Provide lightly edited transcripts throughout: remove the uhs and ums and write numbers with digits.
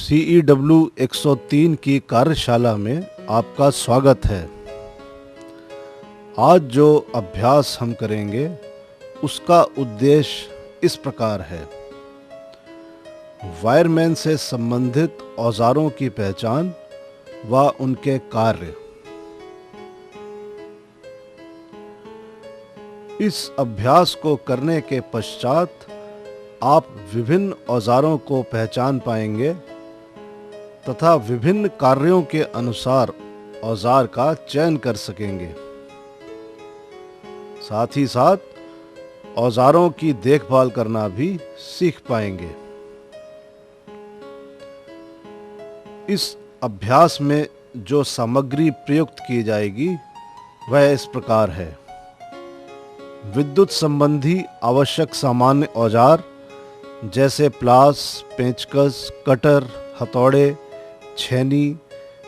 CEW 103 की कार्यशाला में आपका स्वागत है। आज जो अभ्यास हम करेंगे उसका उद्देश्य इस प्रकार है। वायरमैन से संबंधित औजारों की पहचान व उनके कार्य। इस अभ्यास को करने के पश्चात आप विभिन्न औजारों को पहचान पाएंगे तथा विभिन्न कार्यों के अनुसार औजार का चयन कर सकेंगे। साथ ही साथ औजारों की देखभाल करना भी सीख पाएंगे। इस अभ्यास में जो सामग्री प्रयुक्त की जाएगी वह इस प्रकार है। विद्युत संबंधी आवश्यक सामान्य औजार जैसे प्लास, पेंचकस, कटर, हथौड़े, छेनी,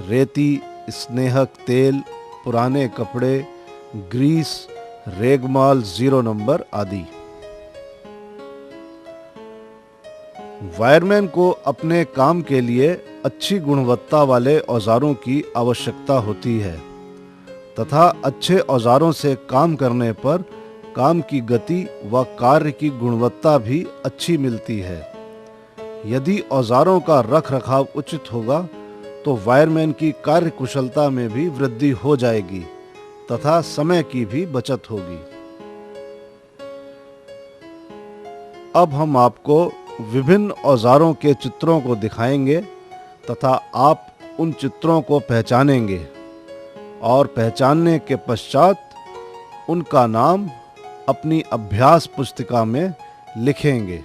रेती, स्नेहक तेल, पुराने कपड़े, ग्रीस, रेगमाल 0 नंबर आदि। वायरमैन को अपने काम के लिए अच्छी गुणवत्ता वाले औजारों की आवश्यकता होती है तथा अच्छे औजारों से काम करने पर काम की गति व कार्य की गुणवत्ता भी अच्छी मिलती है। यदि औजारों का रखरखाव उचित होगा तो वायरमैन की कार्य कुशलता में भी वृद्धि हो जाएगी तथा समय की भी बचत होगी। अब हम आपको विभिन्न औजारों के चित्रों को दिखाएंगे तथा आप उन चित्रों को पहचानेंगे और पहचानने के पश्चात उनका नाम अपनी अभ्यास पुस्तिका में लिखेंगे।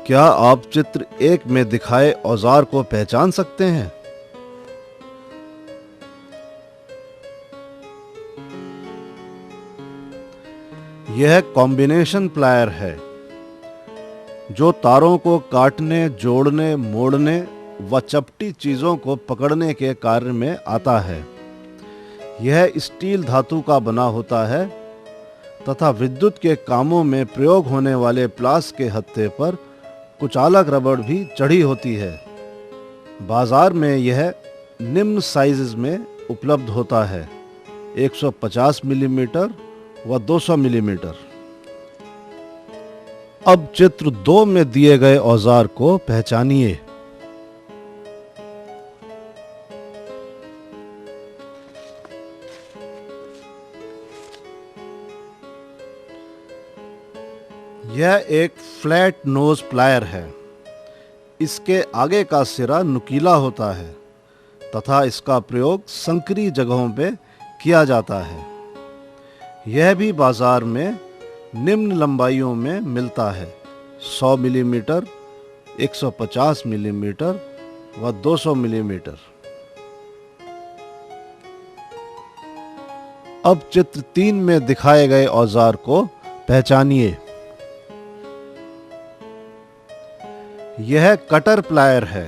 क्या आप चित्र 1 में दिखाए औजार को पहचान सकते हैं? यह कॉम्बिनेशन प्लायर है जो तारों को काटने, जोड़ने, मोड़ने व चपटी चीजों को पकड़ने के कार्य में आता है। यह स्टील धातु का बना होता है तथा विद्युत के कामों में प्रयोग होने वाले प्लास के हत्थे पर कुचालक रबड़ भी चढ़ी होती है। बाजार में यह निम्न साइज़ में उपलब्ध होता है, 150 मिलीमीटर व 200 मिलीमीटर। अब चित्र 2 में दिए गए औजार को पहचानिए। यह एक फ्लैट नोज प्लायर है। इसके आगे का सिरा नुकीला होता है तथा इसका प्रयोग संकरी जगहों पे किया जाता है। यह भी बाजार में निम्न लंबाइयों में मिलता है, 100 मिलीमीटर, 150 मिलीमीटर व 200 मिलीमीटर। अब चित्र 3 में दिखाए गए औजार को पहचानिए। यह कटर प्लायर है।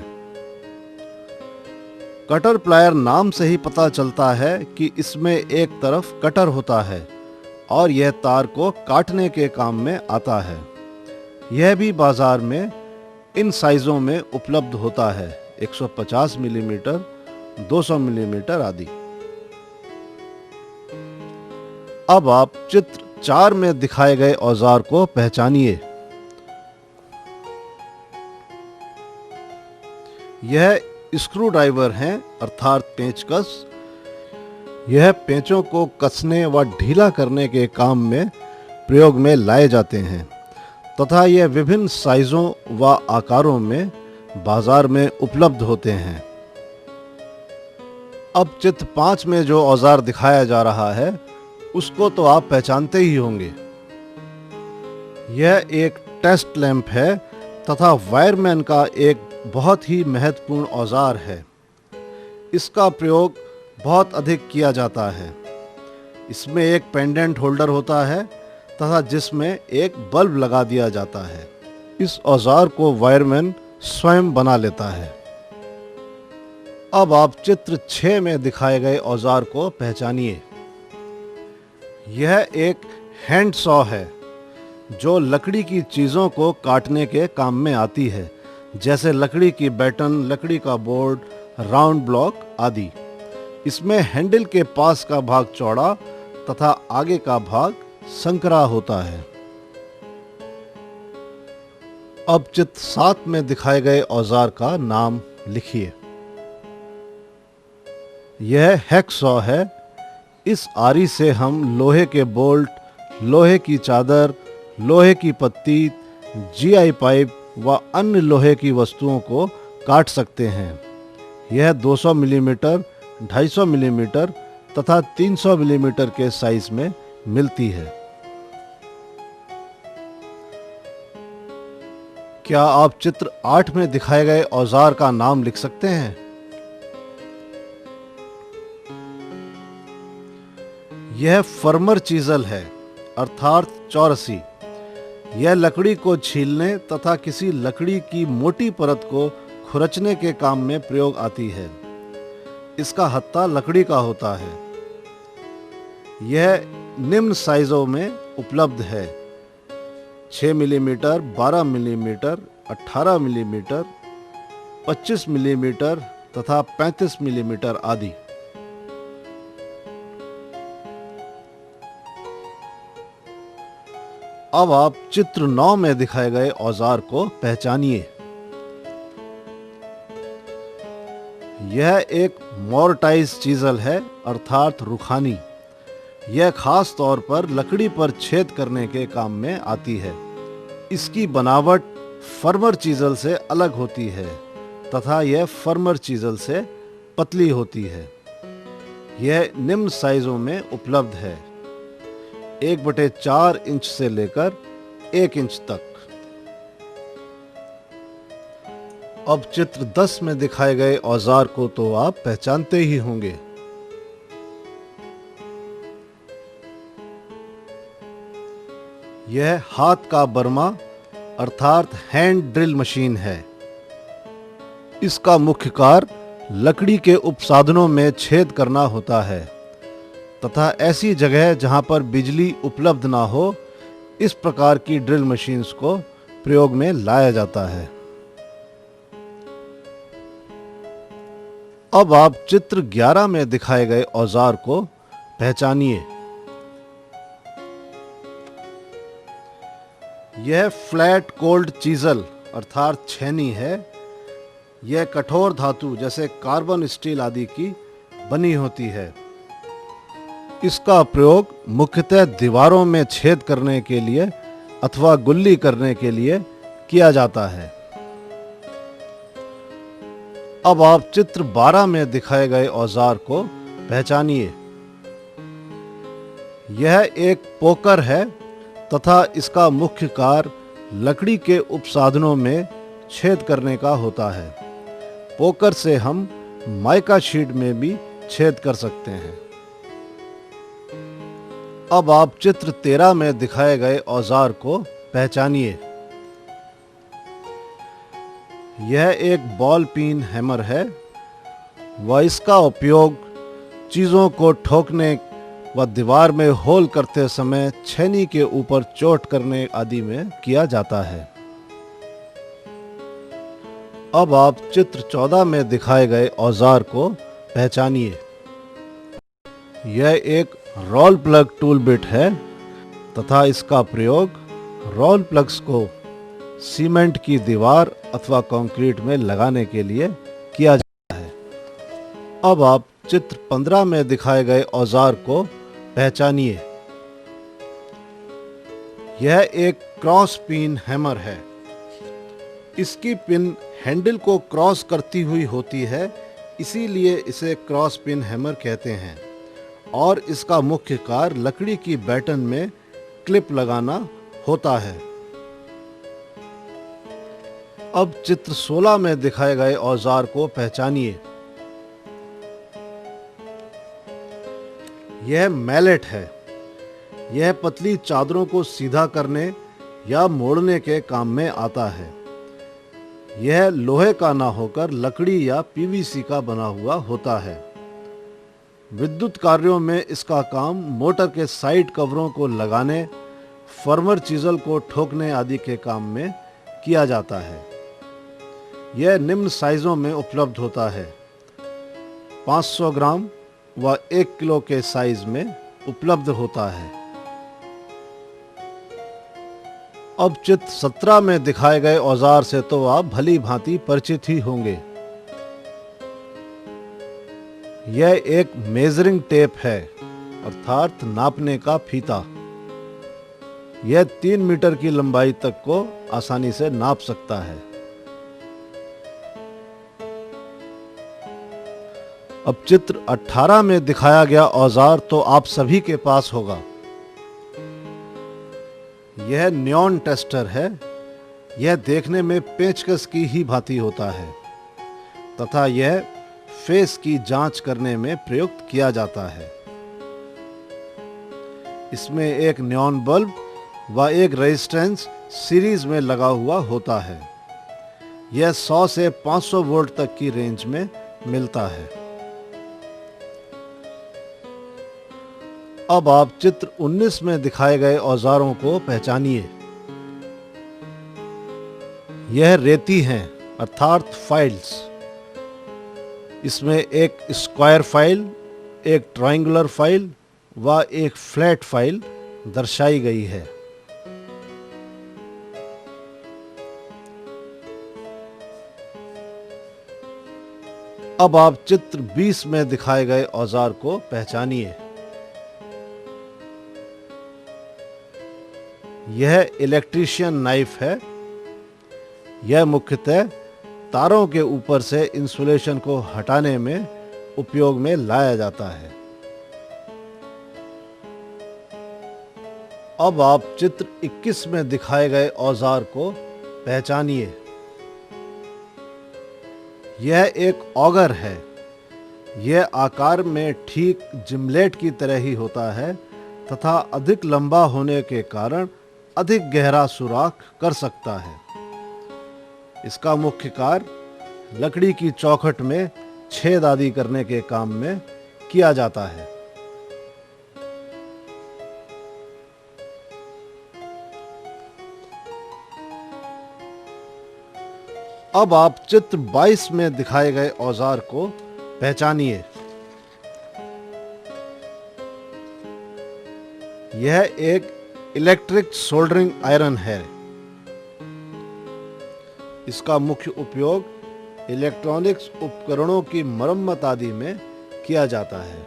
कटर प्लायर नाम से ही पता चलता है कि इसमें एक तरफ कटर होता है और यह तार को काटने के काम में आता है। यह भी बाजार में इन साइजों में उपलब्ध होता है, 150 मिलीमीटर, 200 मिलीमीटर आदि। अब आप चित्र 4 में दिखाए गए औजार को पहचानिए। यह स्क्रू ड्राइवर हैं अर्थात पेंचकस। यह पेंचों को कसने व ढीला करने के काम में प्रयोग में लाए जाते हैं तथा यह विभिन्न साइजों व आकारों में बाजार में उपलब्ध होते हैं। अब चित्र 5 में जो औजार दिखाया जा रहा है उसको तो आप पहचानते ही होंगे। यह एक टेस्ट लैंप है तथा वायरमैन का एक बहुत ही महत्वपूर्ण औजार है। इसका प्रयोग बहुत अधिक किया जाता है। इसमें एक पेंडेंट होल्डर होता है तथा जिसमें एक बल्ब लगा दिया जाता है। इस औजार को वायरमैन स्वयं बना लेता है। अब आप चित्र 6 में दिखाए गए औजार को पहचानिए। यह एक हैंड सॉ है जो लकड़ी की चीज़ों को काटने के काम में आती है, जैसे लकड़ी की बैटन, लकड़ी का बोर्ड, राउंड ब्लॉक आदि। इसमें हैंडल के पास का भाग चौड़ा तथा आगे का भाग संकरा होता है। अब चित्र 7 में दिखाए गए औजार का नाम लिखिए। यह हैकसॉ है। इस आरी से हम लोहे के बोल्ट, लोहे की चादर, लोहे की पत्ती, जीआई पाइप व अन्य लोहे की वस्तुओं को काट सकते हैं। यह 200 मिलीमीटर, 250 मिलीमीटर तथा 300 मिलीमीटर के साइज में मिलती है। क्या आप चित्र 8 में दिखाए गए औजार का नाम लिख सकते हैं? यह फर्मर चीजल है, अर्थात चौरसी। यह लकड़ी को छीलने तथा किसी लकड़ी की मोटी परत को खुरचने के काम में प्रयोग आती है। इसका हत्था लकड़ी का होता है। यह निम्न साइजों में उपलब्ध है: 6 मिलीमीटर, 12 मिलीमीटर, 18 मिलीमीटर, 25 मिलीमीटर तथा 35 मिलीमीटर आदि। अब आप चित्र 9 में दिखाए गए औजार को पहचानिए। यह एक मोर्टाइज चीजल है, अर्थात रुखानी। यह खास तौर पर लकड़ी पर छेद करने के काम में आती है। इसकी बनावट फर्मर चीजल से अलग होती है तथा यह फर्मर चीजल से पतली होती है। यह निम्न साइजों में उपलब्ध है: 1/4 इंच से लेकर 1 इंच तक। अब चित्र 10 में दिखाए गए औजार को तो आप पहचानते ही होंगे। यह हाथ का बर्मा अर्थात हैंड ड्रिल मशीन है। इसका मुख्य कार्य लकड़ी के उपसाधनों में छेद करना होता है तथा ऐसी जगह जहां पर बिजली उपलब्ध ना हो, इस प्रकार की ड्रिल मशीन्स को प्रयोग में लाया जाता है। अब आप चित्र 11 में दिखाए गए औजार को पहचानिए। यह फ्लैट कोल्ड चीजल अर्थात छेनी है। यह कठोर धातु जैसे कार्बन स्टील आदि की बनी होती है। इसका प्रयोग मुख्यतः दीवारों में छेद करने के लिए अथवा गुल्ली करने के लिए किया जाता है। अब आप चित्र 12 में दिखाए गए औजार को पहचानिए। यह एक पोकर है तथा इसका मुख्य कार्य लकड़ी के उपसाधनों में छेद करने का होता है। पोकर से हम माइका शीट में भी छेद कर सकते हैं। अब आप चित्र 13 में दिखाए गए औजार को पहचानिए। यह एक बॉल पीन हैमर है व इसका उपयोग चीज़ों को ठोकने व दीवार में होल करते समय छेनी के ऊपर चोट करने आदि में किया जाता है। अब आप चित्र 14 में दिखाए गए औजार को पहचानिए। यह एक रोल प्लग टूल बिट है तथा इसका प्रयोग रोल प्लग्स को सीमेंट की दीवार अथवा कंक्रीट में लगाने के लिए किया जाता है। अब आप चित्र 15 में दिखाए गए औजार को पहचानिए। यह एक क्रॉस पिन हैमर है। इसकी पिन हैंडल को क्रॉस करती हुई होती है, इसीलिए इसे क्रॉस पिन हैमर कहते हैं और इसका मुख्य कार्य लकड़ी की बैटन में क्लिप लगाना होता है। अब चित्र 16 में दिखाए गए औजार को पहचानिए। यह मैलेट है। यह पतली चादरों को सीधा करने या मोड़ने के काम में आता है। यह लोहे का ना होकर लकड़ी या पीवीसी का बना हुआ होता है। विद्युत कार्यों में इसका काम मोटर के साइड कवरों को लगाने, फर्मर चीजल को ठोकने आदि के काम में किया जाता है। यह निम्न साइजों में उपलब्ध होता है। 500 ग्राम व 1 किलो के साइज में उपलब्ध होता है। अब चित्र 17 में दिखाए गए औजार से तो आप भली भांति परिचित ही होंगे। यह एक मेजरिंग टेप है, अर्थात नापने का फीता। यह 3 मीटर की लंबाई तक को आसानी से नाप सकता है। अब चित्र 18 में दिखाया गया औजार तो आप सभी के पास होगा। यह न्योन टेस्टर है। यह देखने में पेचकस की ही भांति होता है तथा यह फेस की जांच करने में प्रयुक्त किया जाता है। इसमें एक न्योन बल्ब व एक रेजिस्टेंस सीरीज में लगा हुआ होता है। यह 100 से 500 वोल्ट तक की रेंज में मिलता है। अब आप चित्र 19 में दिखाए गए औजारों को पहचानिए। यह रेती हैं, अर्थात फाइल्स। इसमें एक स्क्वायर फाइल, एक ट्रायंगुलर फाइल व एक फ्लैट फाइल दर्शाई गई है। अब आप चित्र 20 में दिखाए गए औजार को पहचानिए। यह इलेक्ट्रीशियन नाइफ है। यह मुख्यतः तारों के ऊपर से इंसुलेशन को हटाने में उपयोग में लाया जाता है। अब आप चित्र 21 में दिखाए गए औजार को पहचानिए। यह एक ऑगर है। यह आकार में ठीक जिमलेट की तरह ही होता है तथा अधिक लंबा होने के कारण अधिक गहरा सुराख कर सकता है। इसका मुख्य कार्य लकड़ी की चौखट में छेद आदि करने के काम में किया जाता है। अब आप चित्र 22 में दिखाए गए औजार को पहचानिए। यह एक इलेक्ट्रिक सोल्डरिंग आयरन है। इसका मुख्य उपयोग इलेक्ट्रॉनिक्स उपकरणों की मरम्मत आदि में किया जाता है।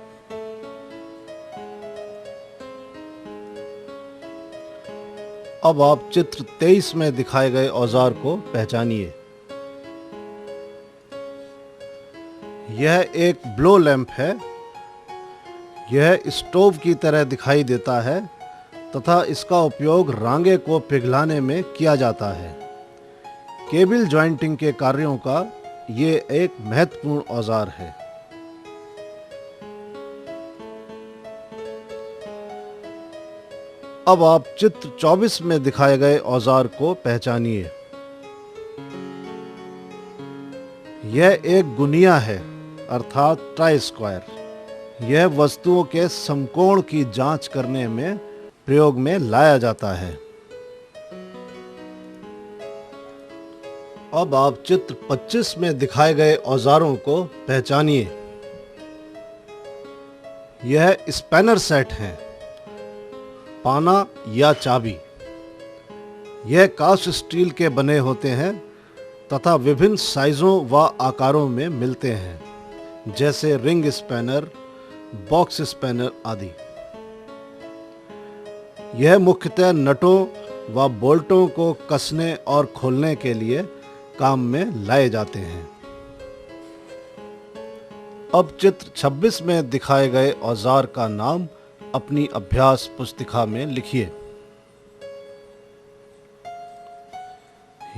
अब आप चित्र 23 में दिखाए गए औजार को पहचानिए। यह एक ब्लो लैंप है। यह स्टोव की तरह दिखाई देता है तथा इसका उपयोग रांगे को पिघलाने में किया जाता है। केबल जॉइंटिंग के कार्यों का ये एक महत्वपूर्ण औजार है। अब आप चित्र 24 में दिखाए गए औजार को पहचानिए। यह एक गुनिया है, अर्थात ट्राई स्क्वायर। यह वस्तुओं के समकोण की जांच करने में प्रयोग में लाया जाता है। अब आप चित्र 25 में दिखाए गए औजारों को पहचानिए। यह स्पैनर सेट है, पाना या चाबी। यह कास्ट स्टील के बने होते हैं तथा विभिन्न साइजों व आकारों में मिलते हैं, जैसे रिंग स्पैनर, बॉक्स स्पैनर आदि। यह मुख्यतः नटों व बोल्टों को कसने और खोलने के लिए काम में लाए जाते हैं। अब चित्र 26 में दिखाए गए औजार का नाम अपनी अभ्यास पुस्तिका में लिखिए।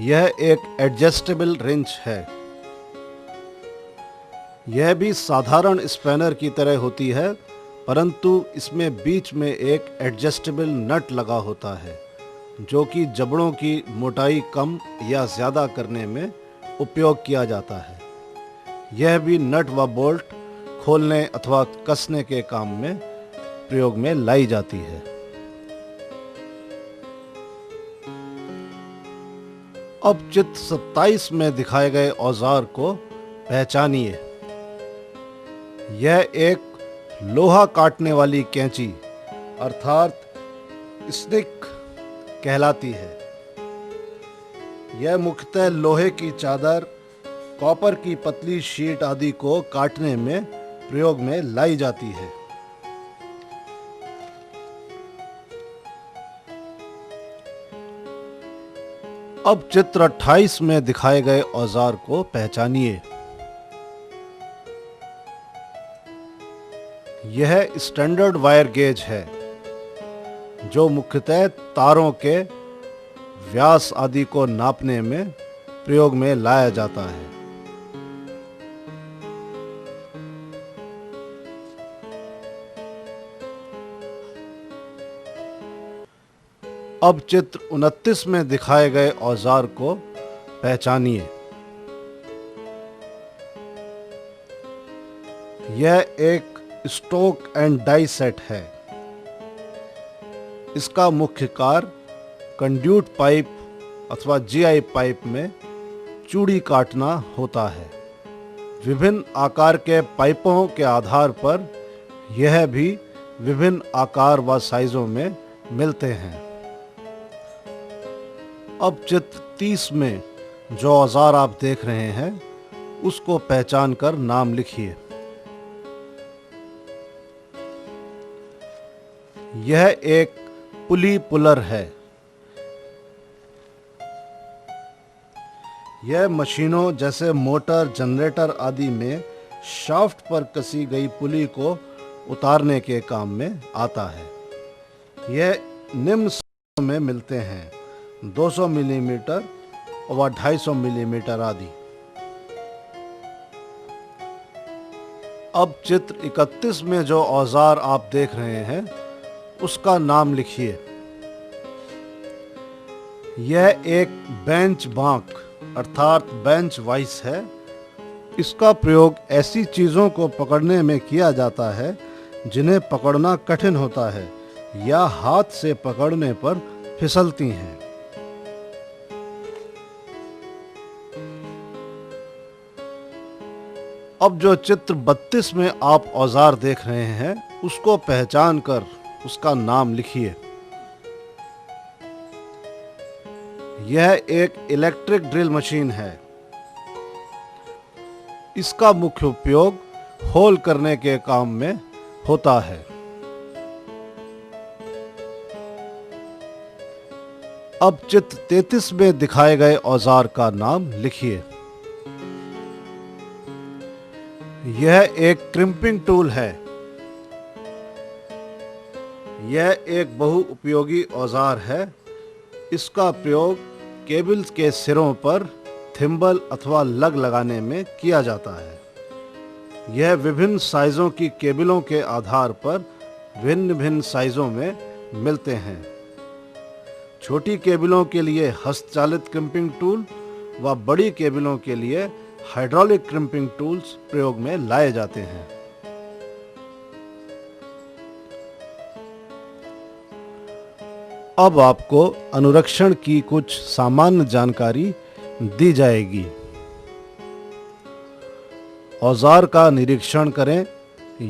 यह एक एडजस्टेबल रिंच है। यह भी साधारण स्पैनर की तरह होती है, परंतु इसमें बीच में एक एडजस्टेबल नट लगा होता है जो कि जबड़ों की मोटाई कम या ज़्यादा करने में उपयोग किया जाता है। यह भी नट व बोल्ट खोलने अथवा कसने के काम में प्रयोग में लाई जाती है। अब चित्र 27 में दिखाए गए औजार को पहचानिए। यह एक लोहा काटने वाली कैंची अर्थात स्निक कहलाती है। यह मुख्यतः लोहे की चादर, कॉपर की पतली शीट आदि को काटने में प्रयोग में लाई जाती है। अब चित्र 28 में दिखाए गए औजार को पहचानिए। यह स्टैंडर्ड वायर गेज है जो मुख्यतः तारों के व्यास आदि को नापने में प्रयोग में लाया जाता है। अब चित्र 29 में दिखाए गए औजार को पहचानिए। यह एक स्टोक एंड डाई सेट है। इसका मुख्य कार्य कंड्यूट पाइप अथवा जीआई पाइप में चूड़ी काटना होता है। विभिन्न आकार के पाइपों के आधार पर यह भी विभिन्न आकार व साइजों में मिलते हैं। अब चित्र 30 में जो औजार आप देख रहे हैं उसको पहचान कर नाम लिखिए। यह एक पुली पुलर है। यह मशीनों जैसे मोटर, जनरेटर आदि में शाफ्ट पर कसी गई पुली को उतारने के काम में आता है। यह निम्न साइजों में मिलते हैं, 200 मिलीमीटर व 250 मिलीमीटर आदि। अब चित्र 31 में जो औजार आप देख रहे हैं उसका नाम लिखिए। यह एक बेंच बांक अर्थात बेंच वाइस है। इसका प्रयोग ऐसी चीजों को पकड़ने में किया जाता है जिन्हें पकड़ना कठिन होता है या हाथ से पकड़ने पर फिसलती हैं। अब जो चित्र 32 में आप औजार देख रहे हैं उसको पहचान कर उसका नाम लिखिए। यह एक इलेक्ट्रिक ड्रिल मशीन है। इसका मुख्य उपयोग होल करने के काम में होता है। अब चित्र 33 में दिखाए गए औजार का नाम लिखिए। यह एक क्रिम्पिंग टूल है। यह एक बहुउपयोगी औजार है। इसका प्रयोग केबल्स के सिरों पर थिम्बल अथवा लग लगाने में किया जाता है। यह विभिन्न साइजों की केबलों के आधार पर भिन्न भिन्न साइजों में मिलते हैं। छोटी केबलों के लिए हस्तचालित क्रिम्पिंग टूल व बड़ी केबलों के लिए हाइड्रोलिक क्रिम्पिंग टूल्स प्रयोग में लाए जाते हैं। अब आपको अनुरक्षण की कुछ सामान्य जानकारी दी जाएगी। औजार का निरीक्षण करें।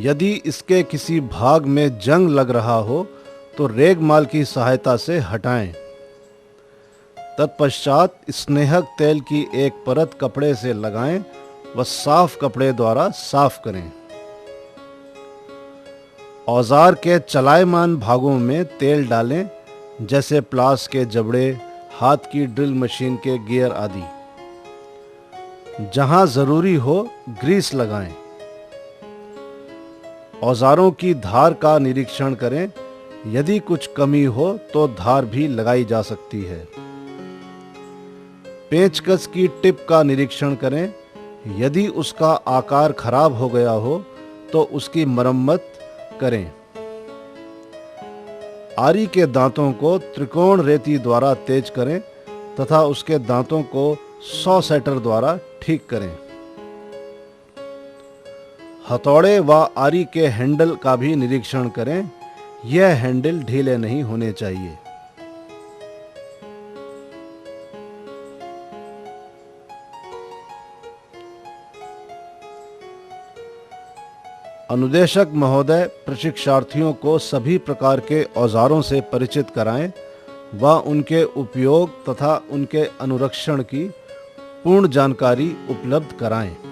यदि इसके किसी भाग में जंग लग रहा हो तो रेगमाल की सहायता से हटाएं। तत्पश्चात स्नेहक तेल की एक परत कपड़े से लगाएं व साफ कपड़े द्वारा साफ करें। औजार के चलायमान भागों में तेल डालें जैसे प्लास के जबड़े, हाथ की ड्रिल मशीन के गियर आदि। जहां जरूरी हो ग्रीस लगाएं। औजारों की धार का निरीक्षण करें। यदि कुछ कमी हो तो धार भी लगाई जा सकती है। पेंचकस की टिप का निरीक्षण करें। यदि उसका आकार खराब हो गया हो तो उसकी मरम्मत करें। आरी के दांतों को त्रिकोण रेती द्वारा तेज करें तथा उसके दांतों को 100 सेटर द्वारा ठीक करें। हथौड़े व आरी के हैंडल का भी निरीक्षण करें। यह हैंडल ढीले नहीं होने चाहिए। अनुदेशक महोदय प्रशिक्षार्थियों को सभी प्रकार के औजारों से परिचित कराएं व उनके उपयोग तथा उनके अनुरक्षण की पूर्ण जानकारी उपलब्ध कराएं।